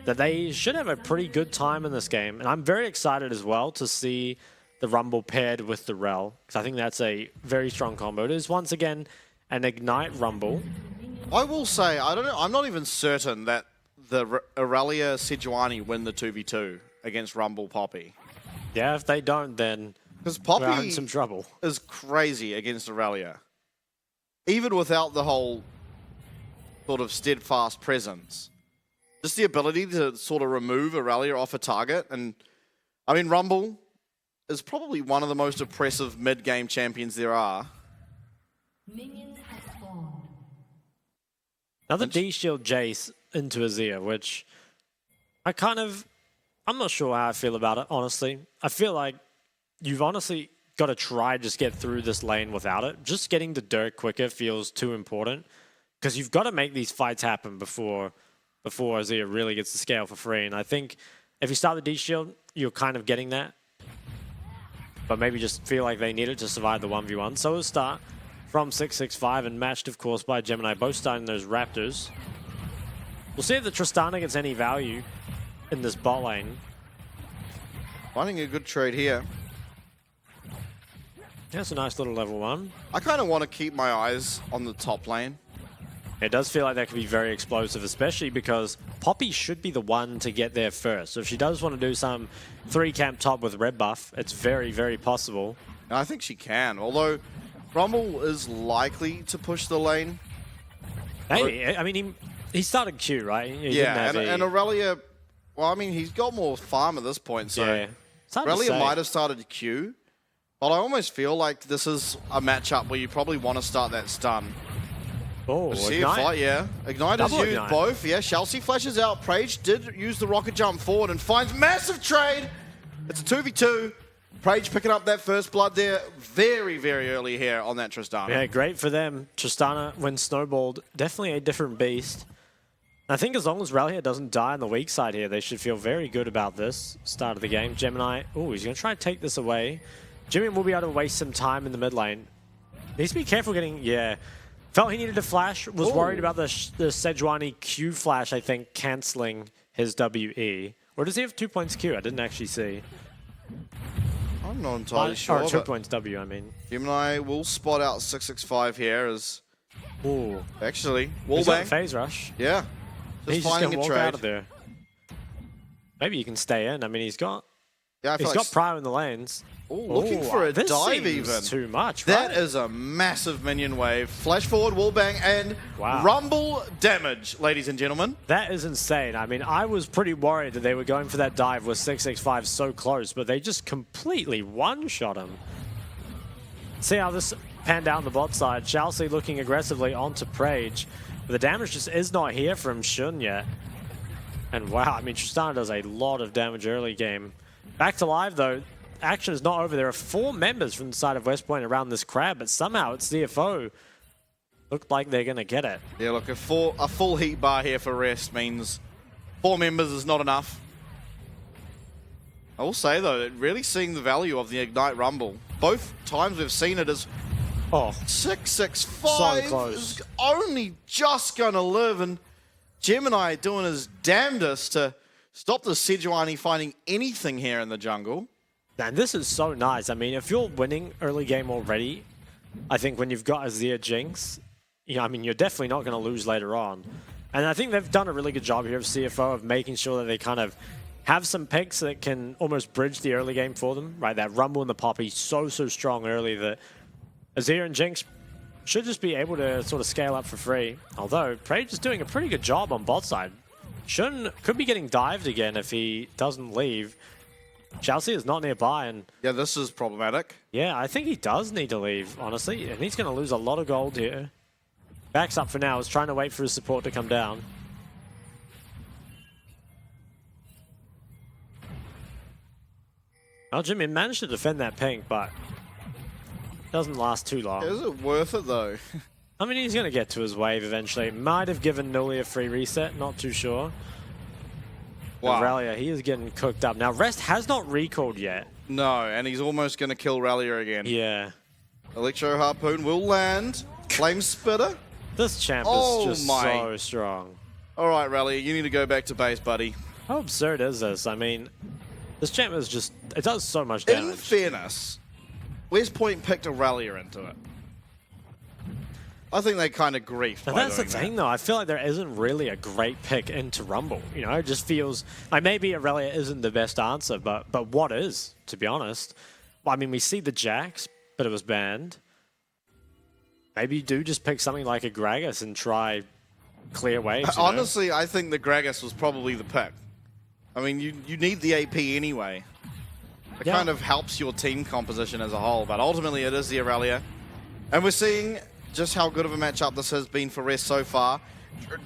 that they should have a pretty good time in this game. And I'm very excited as well to see the Rumble paired with the Rel, because I think that's a very strong combo. It is, once again, an Ignite Rumble. I will say, I don't know, I'm not even certain that the Aurelia Sejuani win the 2v2 against Rumble Poppy. Yeah, if they don't, then because we're in Poppy some trouble. is crazy against Aurelia. Even without the whole sort of steadfast presence. Just the ability to sort of remove Aurelia off a target. And, I mean, Rumble is probably one of the most oppressive mid-game champions there are. Minions have spawned. Another D-Shield Jace into Azir, which I'm not sure how I feel about it, honestly. I feel like you've honestly got to try just get through this lane without it. Just getting the dirt quicker feels too important, because you've got to make these fights happen before Azir really gets the scale for free. And I think if you start the D-Shield, you're kind of getting that. But maybe just feel like they need it to survive the 1v1. So a start from 665 and matched, of course, by Gemini, both starting those Raptors. We'll see if the Tristana gets any value in this bot lane. Finding a good trade here. That's a nice little level 1. I kind of want to keep my eyes on the top lane. It does feel like that could be very explosive, especially because Poppy should be the one to get there first. So if she does want to do some 3-camp top with red buff, it's very, very possible. And I think she can, although Rumble is likely to push the lane. Hey, I mean, he started Q, right? Yeah, and Aurelia, well, I mean, he's got more farm at this point, so yeah. Aurelia might have started Q. But I almost feel like this is a matchup where you probably want to start that stun. Oh, See a fight, yeah. Ignite has used both. Yeah, Chelsea flashes out. Prage did use the rocket jump forward and finds massive trade. It's a 2v2. Prage picking up that first blood there very, very early here on that Tristana. Yeah, great for them. Tristana, when snowballed, definitely a different beast. I think as long as Relia doesn't die on the weak side here, they should feel very good about this start of the game. Gemini, oh, he's going to try to take this away. Jimmy will be able to waste some time in the mid lane. Needs to be careful getting, yeah. Felt he needed a flash, was worried about the Sejuani Q flash, I think, cancelling his WE. Or does he have 2 points Q? I didn't actually see. I'm not entirely sure. Or 2 points W, I mean. Gemini will spot out 665 here as... Ooh. Actually, wall he's bang. got a phase rush. Yeah. He's just going to walk out of there. Maybe you can stay in. I mean, he's got Prime in the lanes. Ooh, looking for a dive even. Too much, right? That is a massive minion wave. Flash forward, wallbang, and wow. Rumble damage, ladies and gentlemen. That is insane. I mean, I was pretty worried that they were going for that dive with 665 so close, but they just completely one-shot him. See how this panned out on the bot side. Chelsea looking aggressively onto Prage. But the damage just is not here from Shun yet. And wow, I mean, Tristana does a lot of damage early game. Back to live, though. Action is not over. There are 4 members from the side of West Point around this crab, but somehow it's CFO. Looked like they're going to get it. Yeah, look, a full heat bar here for rest means 4 members is not enough. I will say, though, really seeing the value of the Ignite Rumble. Both times we've seen it as 665 so close. Is only just going to live, and Gemini doing his damnedest to stop the Sejuani finding anything here in the jungle. And this is so nice. I mean, if you're winning early game already, I think when you've got Azir Jinx, I mean, you're definitely not going to lose later on. And I think they've done a really good job here of CFO of making sure that they kind of have some picks that can almost bridge the early game for them, right? That Rumble and the Poppy so strong early that Azir and Jinx should just be able to sort of scale up for free. Although, Prage is doing a pretty good job on bot side. Shun could be getting dived again if he doesn't leave. Chelsea is not nearby, and yeah, this is problematic. Yeah, I think he does need to leave, honestly, and he's going to lose a lot of gold here. Backs up for now, is trying to wait for his support to come down. Well, Jimmy managed to defend that pink, but doesn't last too long. Is it worth it, though? I mean, he's going to get to his wave eventually. Might have given Nuli a free reset, not too sure. Wow. Relia, he is getting cooked up. Now, Rest has not recalled yet. No, and he's almost going to kill Relia again. Yeah. Electro Harpoon will land. Flame Spitter. This champ is just so strong. All right, Relia, you need to go back to base, buddy. How absurd is this? I mean, this champ is just, it does so much damage. In fairness, West Point picked Aurelia into it. I think they kind of griefed by That's the doing thing, that. though. I feel like there isn't really a great pick into Rumble. You know, it just feels like maybe Aurelia isn't the best answer, but what is, to be honest? Well, I mean, we see the Jax, but it was banned. Maybe you do just pick something like a Gragas and try clear waves. You know? Honestly, I think the Gragas was probably the pick. I mean, you need the AP anyway. It kind of helps your team composition as a whole, but ultimately it is the Aurelia. And we're seeing just how good of a matchup this has been for Rest so far.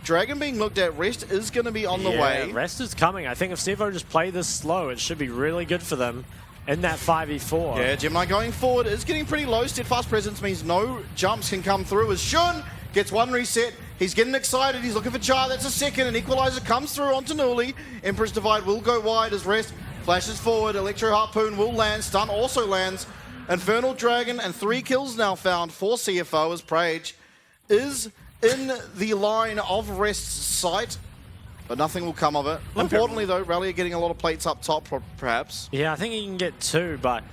Dragon being looked at, Rest is going to be on the way. Rest is coming. I think if CFO just play this slow, it should be really good for them in that 5v4. Yeah, Gemini going forward is getting pretty low. Steadfast presence means no jumps can come through as Shun gets one reset. He's getting excited. He's looking for Char. That's a second. An equalizer comes through onto Nuli. Emperor's Divide will go wide as Rest flashes forward. Electro Harpoon will land. Stun also lands. Infernal Dragon and 3 kills now found for CFO as Prage is in the line of Rest's sight, but nothing will come of it. Importantly though, Rally getting a lot of plates up top perhaps. Yeah, I think he can get 2, but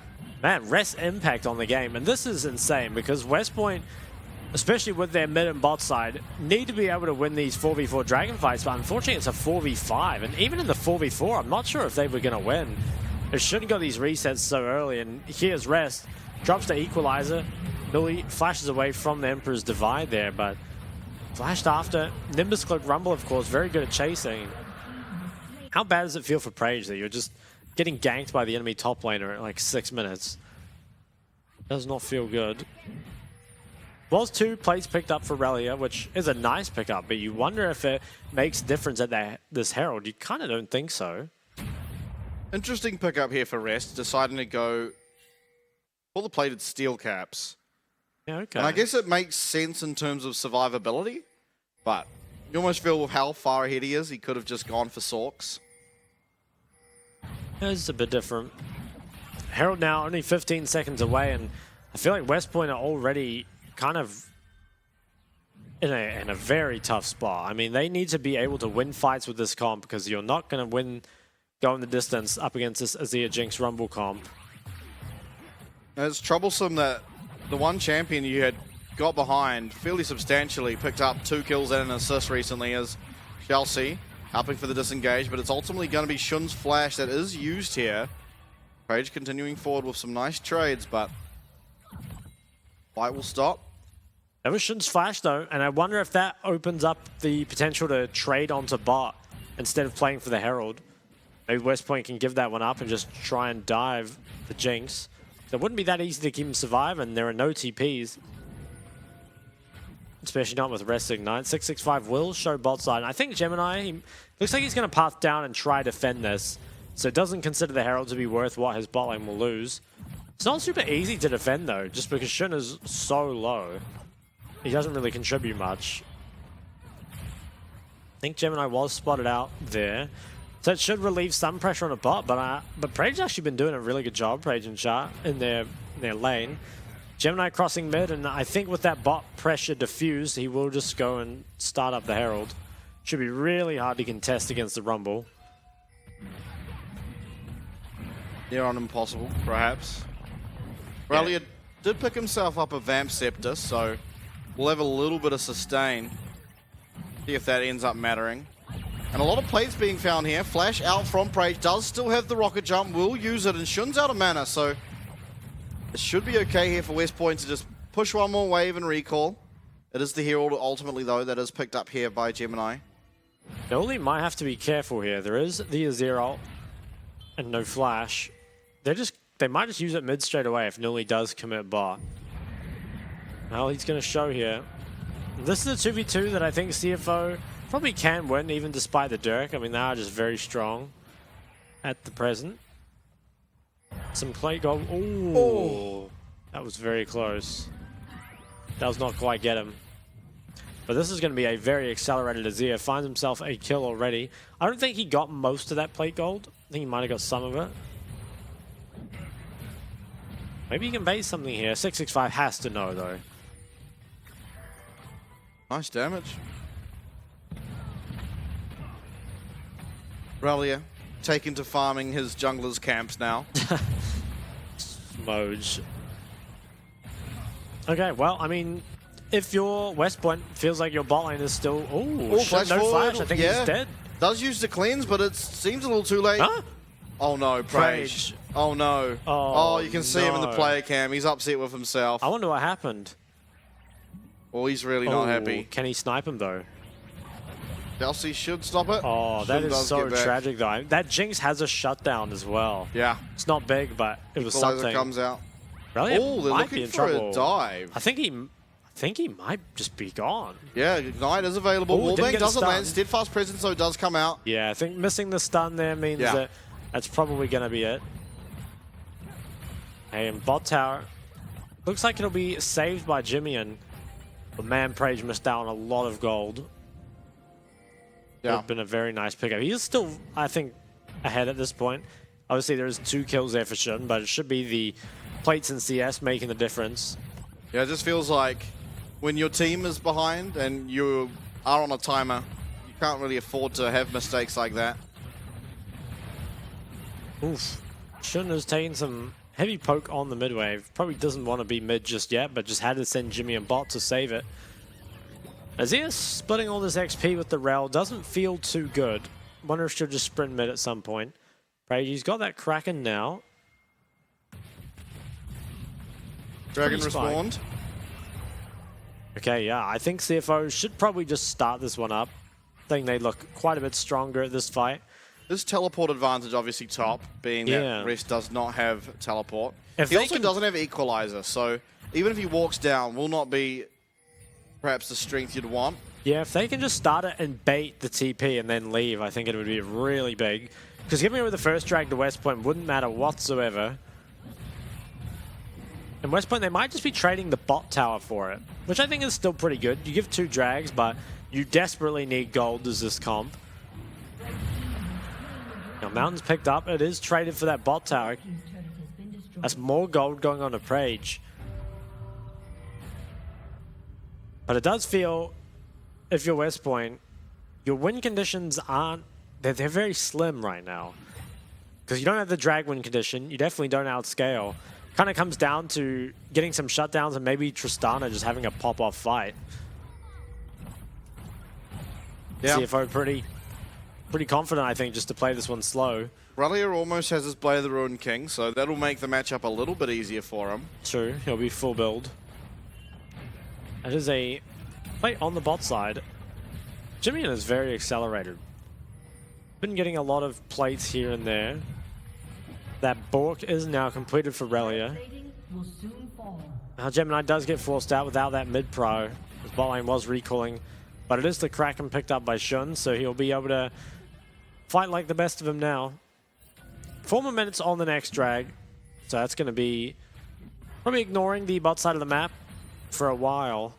man, Rest's impact on the game, and this is insane because West Point, especially with their mid and bot side, need to be able to win these 4v4 Dragon fights, but unfortunately it's a 4v5, and even in the 4v4, I'm not sure if they were going to win. It shouldn't got these resets so early, and here's Rest, drops the equalizer, Nuli flashes away from the Emperor's Divide there, but flashed after. Nimbus Cloak Rumble, of course, very good at chasing. How bad does it feel for Prage that you're just getting ganked by the enemy top laner at like 6 minutes? Does not feel good. Was 2 plates picked up for Relia, which is a nice pickup, but you wonder if it makes a difference at this Herald. You kind of don't think so. Interesting pickup here for Rest, deciding to go for the plated steel caps. Yeah, okay. And I guess it makes sense in terms of survivability, but you almost feel with how far ahead he is, he could have just gone for Sorks. It's a bit different. Herald now only 15 seconds away, and I feel like West Point are already kind of in a very tough spot. I mean, they need to be able to win fights with this comp because you're not going to win going the distance up against this Azir Jinx Rumble comp. And it's troublesome that the one champion you had got behind fairly substantially picked up 2 kills and an assist recently as Chelsea, helping for the disengage, but it's ultimately going to be Shun's flash that is used here. Prage continuing forward with some nice trades, but fight will stop. That was Shun's flash though, and I wonder if that opens up the potential to trade onto bot instead of playing for the Herald. Maybe West Point can give that one up and just try and dive the Jinx. It wouldn't be that easy to keep him survive, and there are no TPs. Especially not with Rest Ignite. 665 will show bot side. And I think Gemini, he looks like he's going to path down and try to defend this. So it doesn't consider the Herald to be worth what his bot lane will lose. It's not super easy to defend though, just because Shun is so low. He doesn't really contribute much. I think Gemini was spotted out there. So it should relieve some pressure on a bot, but Prage's actually been doing a really good job, Prage and Char, in their lane. Gemini crossing mid, and I think with that bot pressure diffused, he will just go and start up the Herald. Should be really hard to contest against the Rumble. Near on impossible, perhaps. Relia did pick himself up a Vamp Scepter, so we'll have a little bit of sustain. See if that ends up mattering. And a lot of plates being found here. Flash out from Prage. Does still have the rocket jump. Will use it. And Shun's out of mana. So it should be okay here for West Point to just push one more wave and recall. It is the Herald ultimately, though, that is picked up here by Gemini. Noli might have to be careful here. There is the Azir ult and no flash. They might just use it mid straight away if Noli does commit bot. Well, he's going to show here. This is a 2v2 that I think CFO probably can win, even despite the Dirk. I mean, they are just very strong at the present. Some plate goal. Ooh, oh, that was very close. That was not quite get him. But this is going to be a very accelerated Azir. Finds himself a kill already. I don't think he got most of that plate gold. I think he might have got some of it. Maybe he can bait something here. 665 has to know, though. Nice damage. Relia taken to farming his jungler's camps now. Moj. Okay, well, I mean, if your West Point feels like your bot lane is still... Ooh, flash no forward. flash. I think Yeah. he's dead. Does use the cleanse, but it seems a little too late. Huh? Oh no, Prage. Prage. Oh no. Oh, you can see him in the no. player cam. He's upset with himself. I wonder what happened. Well, he's really not happy. Can he snipe him, though? Chelsea should stop it. Oh, that Shin is does so get back. tragic, though. That Jinx has a shutdown as well. Yeah. It's not big, but it was Equalizer something. comes out. Really? Oh, they're might be looking in for trouble. a dive. I think he might just be gone. Yeah, Ignite is available. Oh, didn't Wallbang get a doesn't stun. land. Steadfast Presence, though, does come out. Yeah, I think missing the stun there means Yeah. that that's probably going to be it. Hey, and bot tower. Looks like it'll be saved by Jimmy, but man, Prage missed out on a lot of gold. Would Yeah. have been a very nice pickup. He is still, I think, ahead at this point. Obviously, there's 2 kills there for Shun, but it should be the plates and CS making the difference. Yeah, it just feels like when your team is behind and you are on a timer, you can't really afford to have mistakes like that. Oof. Shun has taken some heavy poke on the mid wave. Probably doesn't want to be mid just yet, but just had to send Jimmy and bot to save it. Azir splitting all this XP with the rel doesn't feel too good. Wonder if she'll just sprint mid at some point. He's got that Kraken now. Dragon Pretty spike. respawned. Okay, yeah, I think CFO should probably just start this one up. I think they look quite a bit stronger at this fight. This teleport advantage obviously top, being that Yeah. Rest does not have teleport. If He they also can- doesn't have equalizer, so even if he walks down, will not be perhaps the strength you'd want. Yeah, if they can just start it and bait the TP and then leave, I think it would be really big. Because giving away the first drag to West Point wouldn't matter whatsoever. And West Point, they might just be trading the bot tower for it, which I think is still pretty good. You give 2 drags, but you desperately need gold as this comp. Now, Mountain's picked up. It is traded for that bot tower. That's more gold going on to Prage. But it does feel, if you're West Point, your win conditions aren't, they're very slim right now. Because you don't have the drag win condition. You definitely don't outscale. Kind of comes down to getting some shutdowns and maybe Tristana just having a pop-off fight. Yeah. CFO pretty confident, I think, just to play this one slow. Relia almost has his Blade of the Ruined King, so that'll make the matchup a little bit easier for him. True, he'll be full build. That is a play on the bot side. Jimmy is very accelerated. Been getting a lot of plates here and there. That Bork is now completed for Relia. Will soon fall. Now Gemini does get forced out without that mid-pro. His bot lane was recalling, but it is the Kraken picked up by Shun, so he'll be able to fight like the best of him now. 4 more minutes on the next drag, so that's going to be probably ignoring the bot side of the map for a while.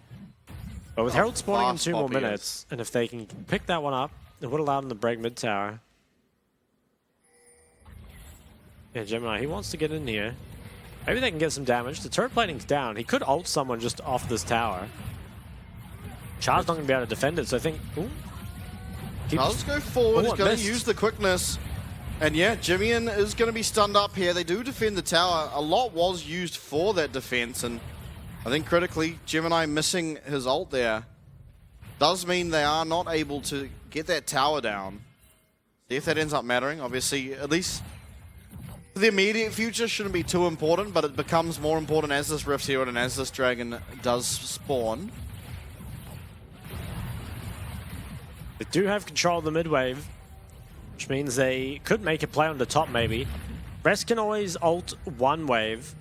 But with Herald spawning in fast 2 more Poppy is. minutes, and if they can pick that one up, it would allow them to break mid tower. Yeah, Gemini, he wants to get in here. Maybe they can get some damage. The turret plating's down. He could ult someone just off this tower. Char's not going to be able to defend it, so I think... Ooh. Does go forward, Oh, he's going missed. to use the quickness. And yeah, Jimmian is going to be stunned up here. They do defend the tower. A lot was used for that defense, and I think critically, Gemini missing his ult there does mean they are not able to get that tower down. See if that ends up mattering. Obviously, at least the immediate future shouldn't be too important, but it becomes more important as this Rift's here and as this dragon does spawn. They do have control of the mid wave, which means they could make a play on the top maybe. Rest can always ult one wave,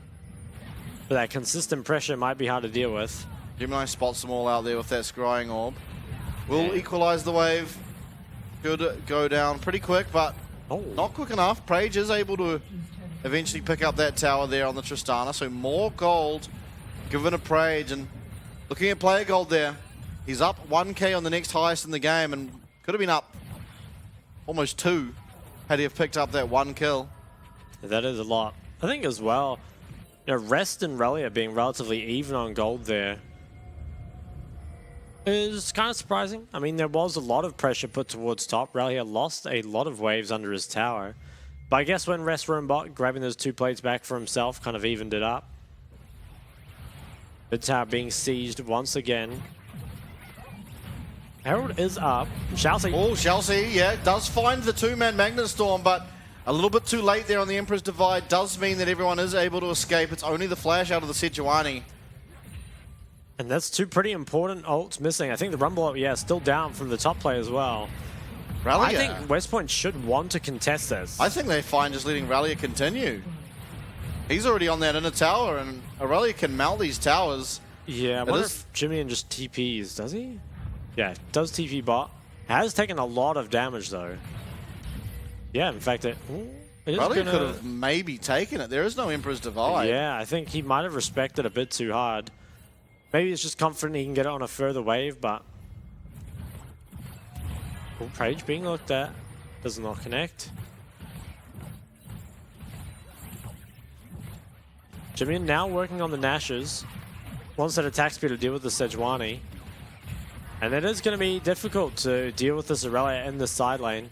but that consistent pressure might be hard to deal with. Gemini spots them all out there with that scrying orb. Will equalize the wave. Could go down pretty quick, but Oh, not quick enough. Prage is able to eventually pick up that tower there on the Tristana, so more gold given to Prage, and looking at player gold there. He's up 1k on the next highest in the game, and could have been up almost 2 had he have picked up that 1 kill. that is a lot. I think as well, you know, Rest and Relia being relatively even on gold there. is kind of surprising. I mean, there was a lot of pressure put towards top. Ralia lost a lot of waves under his tower. But I guess when Restaurant grabbing those 2 plates back for himself kind of evened it up. The tower being sieged once again. Herald is up. Chelsea. Oh, Chelsea, yeah, does find the 2-man Magnet Storm, but a little bit too late there on the Emperor's Divide. Does mean that everyone is able to escape. It's only the flash out of the Sejuani. And that's 2 pretty important ults missing. I think the Rumble ult, yeah, still down from the top play as well. Ralia. I think West Point should want to contest this. I think they're fine just letting Ralia continue. He's already on that inner tower, and Aurelia can mount these towers. Yeah, I wonder if Jimmy and just TPs, does he? Yeah, does TP bot. Has taken a lot of damage though. Yeah, in fact, it is Aurelia gonna... could have maybe taken it. There is no Emperor's Divide. Yeah, I think he might have respected a bit too hard. Maybe he's just confident he can get it on a further wave, but... Oh, Prage being looked at. Does not connect. Jimmy now working on the Nashes. Wants that attack speed to deal with the Sejuani. And it is going to be difficult to deal with this Aurelia in the side lane.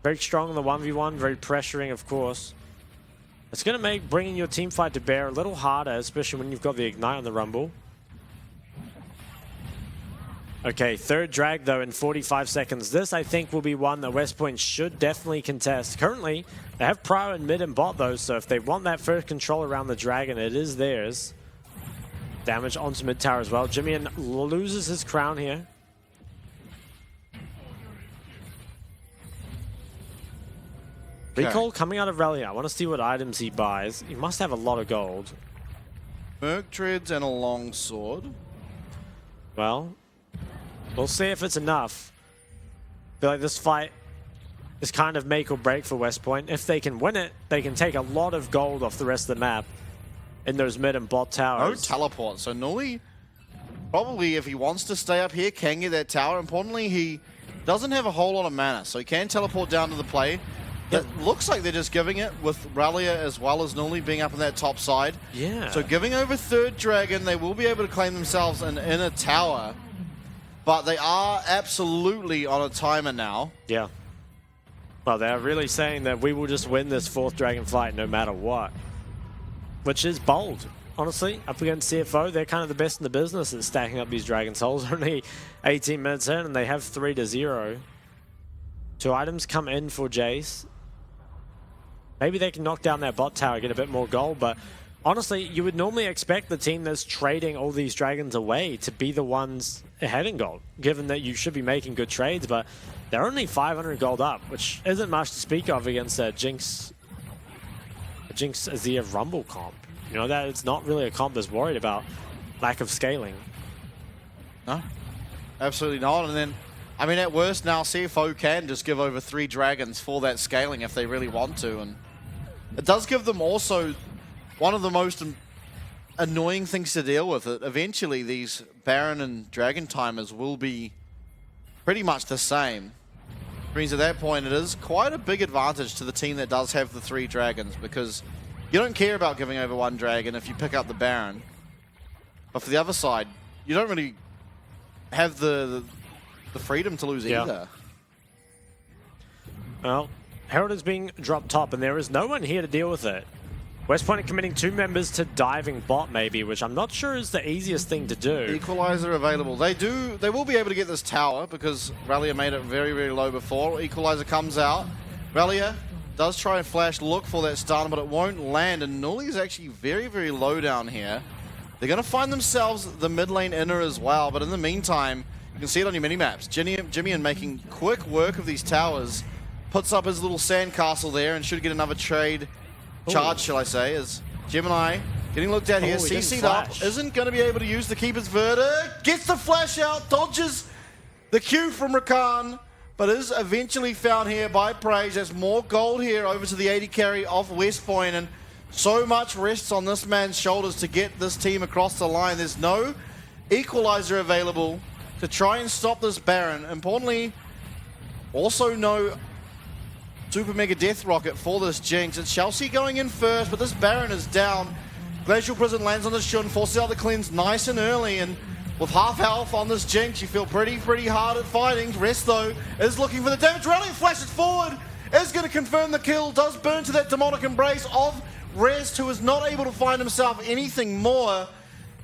Very strong in the 1v1, very pressuring, of course. It's going to make bringing your team fight to bear a little harder, especially when you've got the Ignite on the Rumble. Okay, 3rd drag, though, in 45 seconds. This, I think, will be one that West Point should definitely contest. Currently, they have Prio in mid and bot, though, so if they want that first control around the Dragon, it is theirs. Damage onto mid tower as well. Jimmy loses his crown here. Okay. Recall coming out of Rally. I want to see what items he buys. He must have a lot of gold. Merc Dreads and a long sword. Well, we'll see if it's enough. I feel like this fight is kind of make or break for West Point. If they can win it, they can take a lot of gold off the rest of the map in those mid and bot towers. No teleport, so Nuli probably, if he wants to stay up here, can get that tower. Importantly, he doesn't have a whole lot of mana, so he can teleport down to the play. It looks like they're just giving it with Ralia as well as Nuli being up on that top side. Yeah. So giving over 3rd Dragon, they will be able to claim themselves an inner tower, but they are absolutely on a timer now. Yeah. Well, they're really saying that we will just win this 4th Dragon fight no matter what. Which is bold, honestly. Up against CFO, they're kind of the best in the business at stacking up these Dragon Souls. Only 18 minutes in, and they have 3-0. 2 items come in for Jace. Maybe they can knock down that bot tower, get a bit more gold, but honestly, you would normally expect the team that's trading all these Dragons away to be the ones ahead in gold, given that you should be making good trades, but they're only 500 gold up, which isn't much to speak of against Jinx Azir Rumble comp. You know, that it's not really a comp that's worried about lack of scaling. No, absolutely not. And then, I mean, at worst now, CFO can just give over 3 Dragons for that scaling if they really want to. And it does give them also one of the most annoying things to deal with. It eventually, these Baron and Dragon timers will be pretty much the same. Means at that point it is quite a big advantage to the team that does have the 3 Dragons, because you don't care about giving over 1 Dragon if you pick up the Baron. But for the other side, you don't really have the freedom to lose either. Well, Herald is being dropped top, and there is no one here to deal with it. West Point are committing 2 members to diving bot, maybe, which I'm not sure is the easiest thing to do. Equalizer available. They will be able to get this tower because Ralia made it very, very low before. Equalizer comes out. Ralia does try and flash, look for that stun, but it won't land. And Nuli is actually very, very low down here. They're going to find themselves the mid lane inner as well, but in the meantime, you can see it on your mini-maps. Jimmy making quick work of these towers. Puts up his little sandcastle there and should get another trade. Charge, shall I say, as Gemini getting looked at here, CC'd up, isn't going to be able to use the Keeper's Verdict, gets the flash out, dodges the Q from Rakan, but is eventually found here by Praise. There's more gold here over to the 80 carry of West Point, and so much rests on this man's shoulders to get this team across the line. There's no equalizer available to try and stop this Baron. Importantly, also no Super Mega Death Rocket for this Jinx. It's Chelsea going in first, but this Baron is down. Glacial Prison lands on the Shun, forces out the cleanse nice and early, and With half health on this Jinx, you feel pretty hard at fighting. Rest, though, is looking for the damage. Rally flashes forward, is going to confirm the kill. Does burn to that demonic embrace of Rest, who is not able to find himself anything more.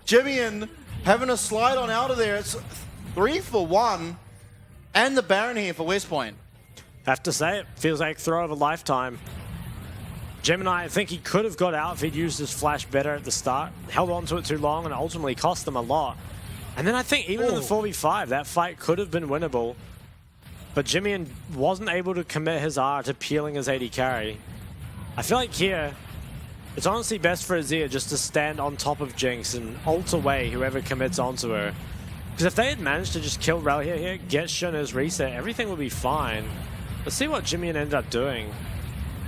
Jimmian having a slide on out of there. It's 3 for 1. And the Baron here for West Point. Have to say, it feels like throw of a lifetime. Gemini, I think he could have got out if he'd used his flash better at the start. Held on to it too long and ultimately cost them a lot. And then I think even in the 4v5, that fight could have been winnable. But Jimmy wasn't able to commit his R to peeling his AD carry. I feel like here, it's honestly best for Azir just to stand on top of Jinx and ult away whoever commits onto her. Because if they had managed to just kill Relia here, get Shun his reset, everything would be fine. Let's see what Jimmy ended up doing.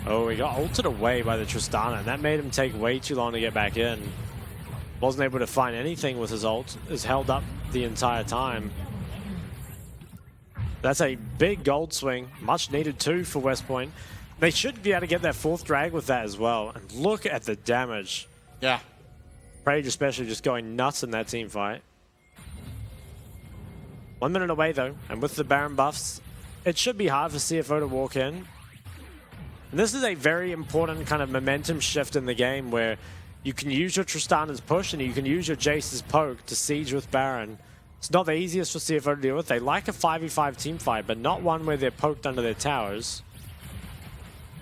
Oh, he got ulted away by the Tristana, and that made him take way too long to get back in. Wasn't able to find anything with his ult. Is held up the entire time. That's a big gold swing. Much needed too for West Point. They should be able to get their 4th drag with that as well. And look at the damage. Yeah. Rage especially just going nuts in that team fight. 1 minute away though, and with the Baron buffs, it should be hard for CFO to walk in. And this is a very important kind of momentum shift in the game where you can use your Tristana's push and you can use your Jace's poke to siege with Baron. It's not the easiest for CFO to deal with. They like a 5v5 team fight, but not one where they're poked under their towers.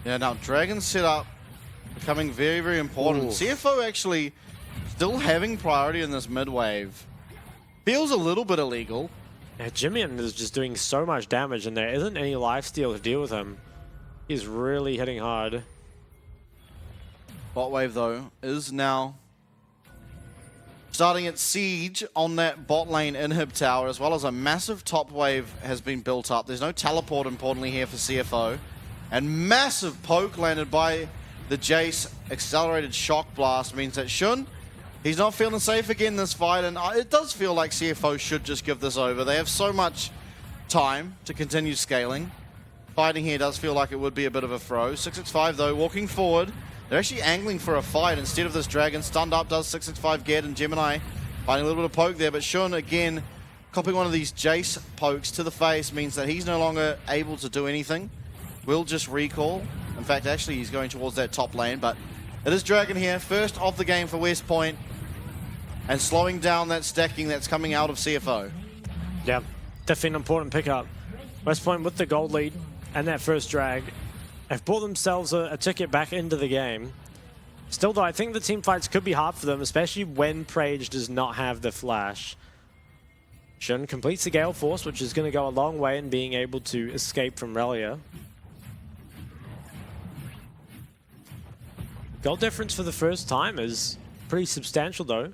Yeah, now Dragon setup becoming very important. Ooh. CFO actually still having priority in this mid wave. Feels a little bit illegal. Yeah, Jimmian is just doing so much damage and there isn't any lifesteal to deal with him. He's really hitting hard. Bot wave, though, is now starting its siege on that bot lane inhib tower, as well as a massive top wave has been built up. There's no teleport, importantly, here for CFO. And massive poke landed by the Jace. Accelerated shock blast means that Shun, he's not feeling safe again this fight, and it does feel like CFO should just give this over. They have so much time to continue scaling. Fighting here does feel like it would be a bit of a throw. 665 though, walking forward. They're actually angling for a fight instead of this dragon. Stunned up does 665 get, and Gemini finding a little bit of poke there. But Shun, again, copying one of these Jace pokes to the face means that he's no longer able to do anything. Will just recall. In fact, actually, he's going towards that top lane. But it is Dragon here, first of the game for West Point, and slowing down that stacking that's coming out of CFO. Yeah, definitely an important pickup. West Point with the gold lead and that first drag have bought themselves a ticket back into the game. Still though, I think the team fights could be hard for them, especially when Prage does not have the flash. Shun completes the Gale Force, which is going to go a long way in being able to escape from Relia. Gold difference for the first time is pretty substantial though.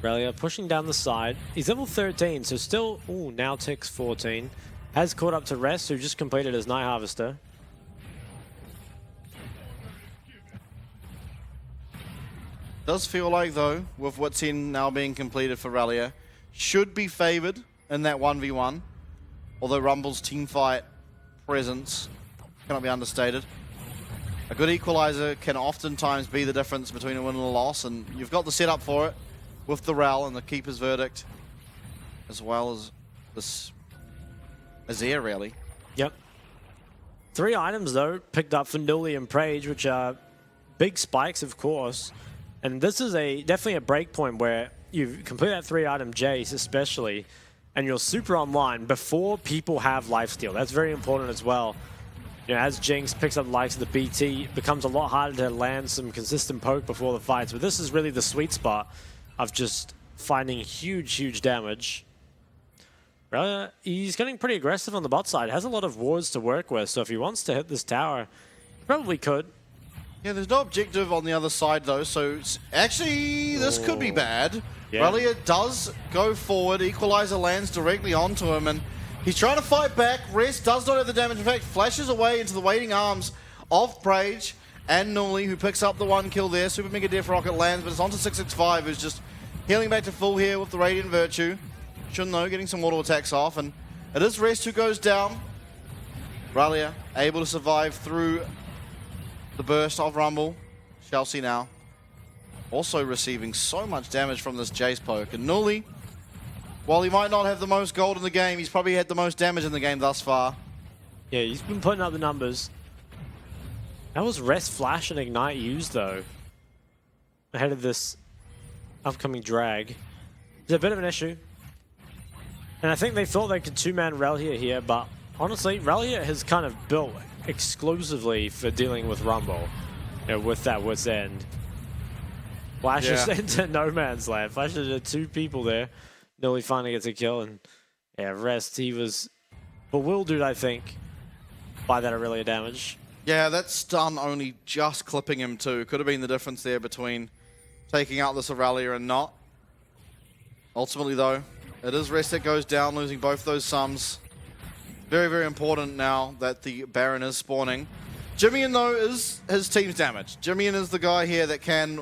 Relia pushing down the side. He's level 13, so still, now ticks 14. Has caught up to Rest, who just completed his Night Harvester. Does feel like, though, with what's in now being completed for Relia, should be favored in that 1v1. Although Rumble's teamfight presence cannot be understated. A good equalizer can oftentimes be the difference between a win and a loss, and you've got the setup for it with the Rel and the Keeper's Verdict, as well as this Azir, really. Yep. 3 items, though, picked up for Nuli and Prage, which are big spikes, of course. And this is definitely a break point where you complete that 3-item Jace, especially, and you're super online before people have lifesteal. That's very important as well. You know, as Jinx picks up the likes of the BT, it becomes a lot harder to land some consistent poke before the fights. But this is really the sweet spot of just finding huge damage. He's getting pretty aggressive on the bot side. Has a lot of wards to work with, so if he wants to hit this tower, he probably could. Yeah, there's no objective on the other side, though, so actually, this could be bad. Yeah. Relia does go forward. Equalizer lands directly onto him, and he's trying to fight back. Rest does not have the damage. In fact, flashes away into the waiting arms of Prage and Nuli, who picks up the 1 kill there. Super Mega Death Rocket lands, but it's onto 665, who's just healing back to full here with the Radiant Virtue. Shun, though, getting some auto attacks off, and it is Rest who goes down. Relia able to survive through the burst of Rumble. Shall see now. Also receiving so much damage from this Jace poke. And Nuli, while he might not have the most gold in the game, he's probably had the most damage in the game thus far. Yeah, he's been putting up the numbers. That was Rest, Flash, and Ignite used, though, ahead of this upcoming drag. It's a bit of an issue. And I think they thought they could two-man Relia here, but honestly, Relia has kind of built exclusively for dealing with Rumble, you know, with that Wit's End. Flash is into no man's land. Flash did 2 people there. Nili finally gets a kill, and yeah, Rest, he was bewildered, I think, by that Aurelia damage. Yeah, that stun only just clipping him too. Could have been the difference there between taking out this Aurelia and not. Ultimately, though, it is Rest that goes down, losing both those sums. Very, very important now that the Baron is spawning. Jimmy, though, is his team's damage. Jimmy is the guy here that can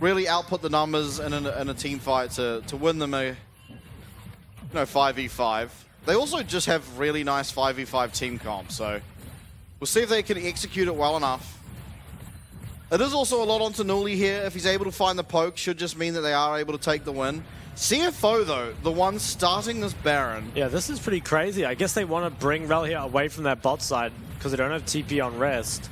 really output the numbers in a team fight to win them a 5v5. They also just have really nice 5v5 team comp, so we'll see if they can execute it well enough. It is also a lot onto Nuli here. If he's able to find the poke, should just mean that they are able to take the win. CFO, though, the one starting this Baron. Yeah, this is pretty crazy. I guess they want to bring Relia away from that bot side because they don't have TP on Rest.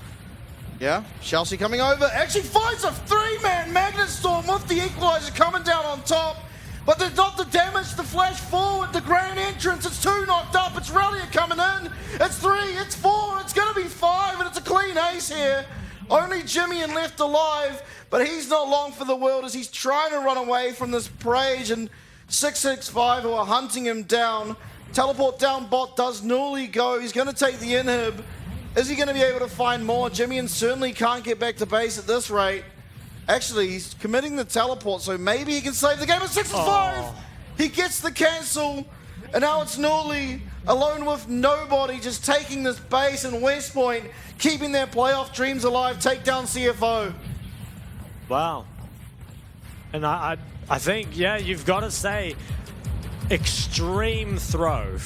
Yeah, Chelsea coming over. Actually finds a 3-man Magnet Storm with the Equalizer coming down on top. But there's not the damage to flash forward. The grand entrance, it's 2 knocked up. It's Relia coming in. It's 3, it's 4, it's going to be 5, and it's a clean ace here. Only Jimmy and left alive, but he's not long for the world as he's trying to run away from this Prage and 665 who are hunting him down. Teleport down bot, does Nuli go? He's going to take the inhib. Is he going to be able to find more? Jimmy certainly can't get back to base at this rate. Actually, he's committing the teleport, so maybe he can save the game at 6-5. He gets the cancel, and now it's Nuli alone with nobody, just taking this base in West Point, keeping their playoff dreams alive, take down CFO. Wow. And I think, yeah, you've got to say, extreme throw